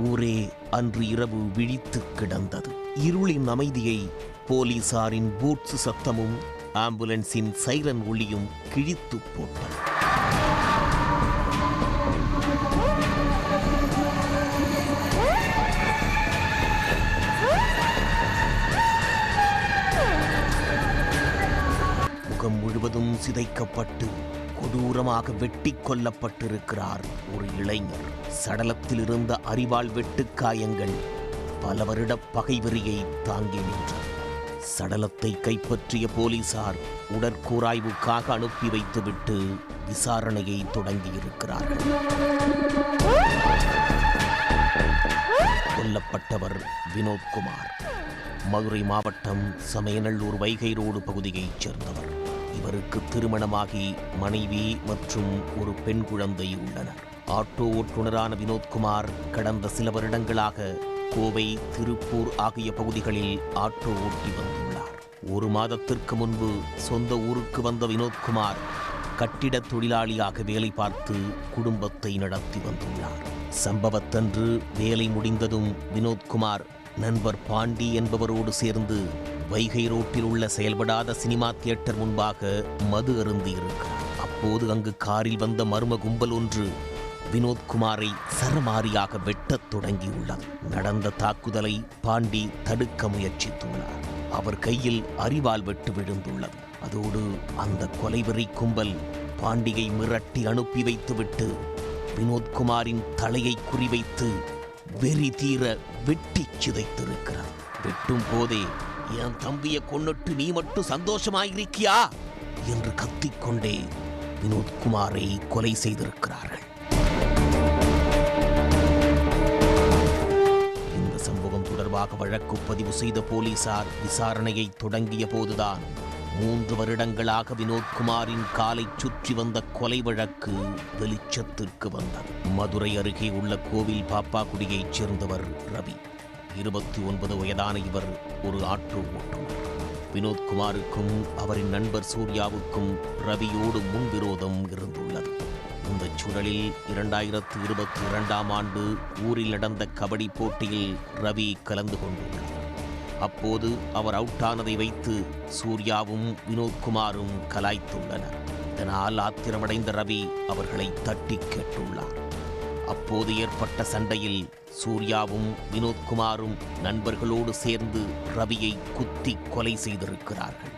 ஊரே அன்று இரவு விழித்து கிடந்தது. இருளின் அமைதியை போலீசாரின் பூட்ஸ் சத்தமும் ஆம்புலன்ஸின் சைரன் ஒளியும் கிழித்து போட்டது. முகம் முழுவதும் சிதைக்கப்பட்டு கொடூரமாக வெட்டி கொல்லப்பட்டிருக்கிறார் ஒரு இளைஞர். சடலத்தில் இருந்த அரிவாள் வெட்டுக்காயங்கள் பல வருட பகைவெறியை தாங்கி நின்றது. சடலத்தை கைப்பற்றிய போலீசார் உடற்கூராய்வுக்காக அனுப்பி வைத்துவிட்டு விசாரணையை தொடங்கியிருக்கிறார்கள். கொல்லப்பட்டவர் வினோத்குமார். மதுரை மாவட்டம் சமயநல்லூர் வைகை ரோடு பகுதியைச் சேர்ந்தவர். இவருக்கு திருமணமாகி மனைவி மற்றும் ஒரு பெண் குழந்தை உள்ளனர். ஆட்டோ ஓட்டுநரான வினோத்குமார் கடந்த சில வருடங்களாக கோவை, திருப்பூர் ஆகிய பகுதிகளில் ஆட்டோ ஓட்டி வந்துள்ளார். ஒரு மாதத்திற்கு முன்பு சொந்த ஊருக்கு வந்த வினோத்குமார் கட்டிட தொழிலாளியாக வேலை பார்த்து குடும்பத்தை நடத்தி வந்துள்ளார். சம்பவத்தன்று வேலை முடிந்ததும் வினோத்குமார் நண்பர் பாண்டி என்பவரோடு சேர்ந்து வைகை ரோட்டில் உள்ள செயல்படாத சினிமா தியேட்டர் முன்பாக மது அருந்தி இருக்கிறார். அப்போது அங்கு காரில் வந்த மர்ம கும்பல் ஒன்று வினோத்குமாரை சரமாரியாக வெட்டத் தொடங்கியுள்ளது. நடந்த தாக்குதலை பாண்டி தடுக்க முயற்சித்துள்ளார். அவர் கையில் அரிவாள் வெட்டு விழுந்துள்ளது. அதோடு அந்த கொலைவெறி கும்பல் பாண்டியை மிரட்டி அனுப்பி வைத்துவிட்டு வினோத்குமாரின் தலையை குறிவைத்து வெறி தீர வெட்டி சிதைத்திருக்கிறார். வெட்டும் போதே, என் தம்பியை கொன்னுட்டு நீ மட்டும் சந்தோஷமாயிருக்கியா என்று கத்திக்கொண்டே வினோத்குமாரை கொலை செய்திருக்கிறார்கள். இந்த சம்பவம் தொடர்பாக வழக்கு பதிவு செய்த போலீசார் விசாரணையை தொடங்கிய போதுதான் 3 வருடங்களாக வினோத்குமாரின் காலை சுற்றி வந்த கொலை வழக்கு வெளிச்சத்திற்கு வந்தது. மதுரை அருகே உள்ள கோவில் பாப்பாக்குடியைச் சேர்ந்தவர் ரவி. 29 வயதான இவர் ஒரு ஆட்டோ ஓட்டுநர். வினோத்குமாருக்கும் அவரின் நண்பர் சூர்யாவுக்கும் ரவியோடு முன்விரோதம் இருந்துள்ளது. இந்த சூழலில் 2022ஆம் ஆண்டு ஊரில் நடந்த கபடி போட்டியில் ரவி கலந்து கொண்டுள்ளார். அப்போது அவர் அவுட்டானதை வைத்து சூர்யாவும் வினோத்குமாரும் கலாய்த்துள்ளனர். இதனால் ஆத்திரமடைந்த ரவி அவர்களை தட்டி கேட்டுள்ளார். அப்போது ஏற்பட்ட சண்டையில் சூர்யாவும் வினோத்குமாரும் நண்பர்களோடு சேர்ந்து ரவியை குத்தி கொலை செய்திருக்கிறார்கள்.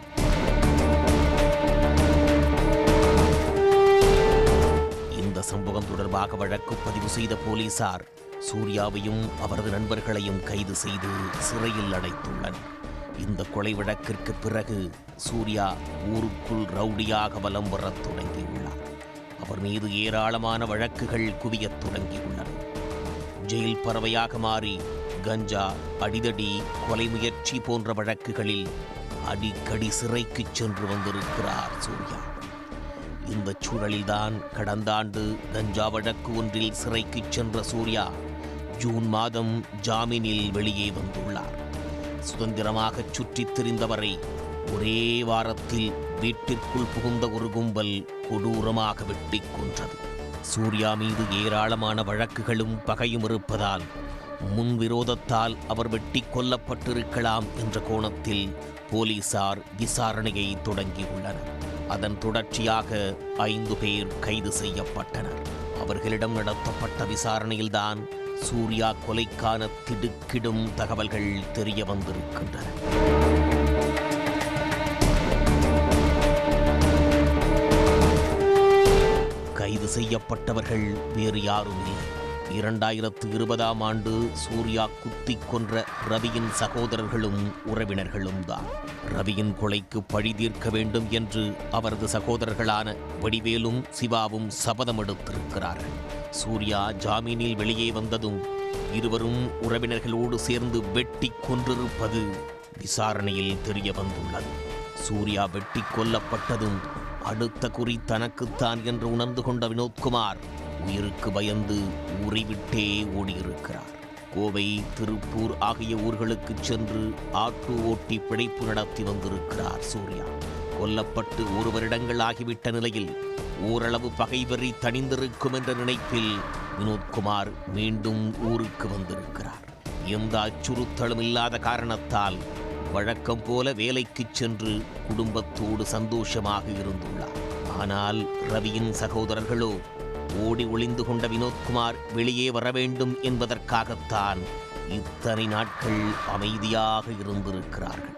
இந்த சம்பவம் தொடர்பாக வழக்கு பதிவு செய்த போலீசார் சூர்யாவையும் அவரது நண்பர்களையும் கைது செய்து சிறையில் அடைத்துள்ளனர். இந்த கொலை வழக்கிற்கு பிறகு சூர்யா ஊருக்குள் ரவுடியாக வலம் வரத் தொடங்கியுள்ளார். அவர் மீது ஏராளமான வழக்குகள் குவியத் தொடங்கியுள்ளன. ஜெயில் பறவையாக மாறி கஞ்சா, அடிதடி, கொலை முயற்சி போன்ற வழக்குகளில் அடிக்கடி சிறைக்கு சென்று வந்திருக்கிறார் சூர்யா. இந்த சூழலில்தான் கடந்த ஆண்டு கஞ்சா வழக்கு ஒன்றில் சிறைக்கு சென்ற சூர்யா ஜூன் மாதம் ஜாமீனில் வெளியே வந்துள்ளார். சுதந்திரமாக சுற்றித் திரிந்தவரை ஒரே வாரத்தில் வீட்டிற்குள் புகுந்த ஒரு கும்பல் கொடூரமாக வெட்டி கொன்றது. சூர்யா மீது ஏராளமான வழக்குகளும் பகையும் இருப்பதால் முன்விரோதத்தால் அவர் வெட்டி கொல்லப்பட்டிருக்கலாம் என்ற கோணத்தில் போலீசார் விசாரணையை தொடங்கியுள்ளனர். அதன் தொடர்ச்சியாக 5 பேர் கைது செய்யப்பட்டனர். அவர்களிடம் நடத்தப்பட்ட விசாரணையில்தான் சூர்யா கொலைக்கான திடுக்கிடும் தகவல்கள் தெரிய வந்திருக்கின்றன. கைது செய்யப்பட்டவர்கள் வேறு யாரும் இல்லை. 2020ஆம் ஆண்டு சூர்யா குத்திக் கொன்ற ரவியின் சகோதரர்களும் உறவினர்களும் தான். ரவியின் கொலைக்கு பழி தீர்க்க வேண்டும் என்று அவரது சகோதரர்களான வடிவேலும் சிவாவும் சபதம் எடுத்திருக்கிறார்கள். சூர்யா ஜாமீனில் வெளியே வந்ததும் இருவரும் உறவினர்களோடு சேர்ந்து வெட்டி கொன்றிருப்பது விசாரணையில் தெரிய வந்துள்ளது. சூர்யா வெட்டி கொல்லப்பட்டதும் அடுத்த குறி தனக்குத்தான் என்று உணர்ந்து கொண்ட வினோத்குமார் உயிருக்கு பயந்து ஊரை விட்டே ஓடியிருக்கிறார். கோவை, திருப்பூர் ஆகிய ஊர்களுக்கு சென்று ஆட்டோ ஓட்டி பிழைப்பு நடத்தி வந்திருக்கிறார் சூர்யா. கொல்லப்பட்டு 1 வருடங்கள் ஆகிவிட்ட நிலையில் ஓரளவு பகைவெறி தணிந்திருக்கும் என்ற நினைப்பில் வினோத்குமார் மீண்டும் ஊருக்கு வந்திருக்கிறார். எந்த அச்சுறுத்தலும் இல்லாத காரணத்தால் வழக்கம் போல வேலைக்குச் சென்று குடும்பத்தோடு சந்தோஷமாக இருந்துள்ளார். ஆனால் ரவியின் சகோதரர்களோ ஓடி ஒளிந்து கொண்ட வினோத்குமார் வெளியே வர வேண்டும் என்பதற்காகத்தான் இத்தனை நாட்கள் அமைதியாக இருந்திருக்கிறார்கள்.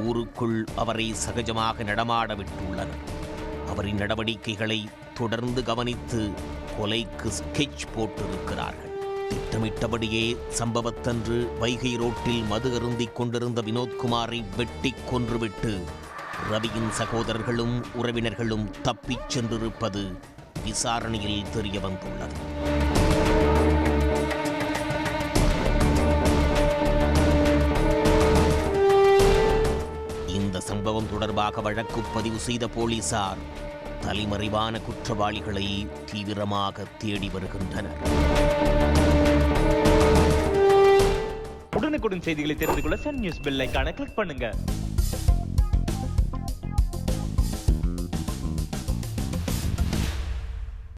ஊருக்குள் அவரை சகஜமாக நடமாட விட்டுள்ளனர். அவரின் நடவடிக்கைகளை தொடர்ந்து கவனித்து கொலைக்கு ஸ்கெட்ச் போட்டிருக்கிறார்கள். திட்டமிட்டபடியே சம்பவத்தன்று வைகை ரோட்டில் மது அருந்திக் கொண்டிருந்த வினோத்குமாரை வெட்டி கொன்றுவிட்டு ரவியின் சகோதரர்களும் உறவினர்களும் தப்பிச் சென்றிருப்பது விசாரணையில் தெரிய வந்துள்ளது. இந்த சம்பவம் தொடர்பாக வழக்கு பதிவு செய்த போலீசார் தலைமறைவான குற்றவாளிகளை தீவிரமாக தேடி வருகின்றனர். உடனுக்குடன் செய்திகளை தெரிந்து கொள்ள சன் நியூஸ் பெல் ஐகானை கிளிக் பண்ணுங்க.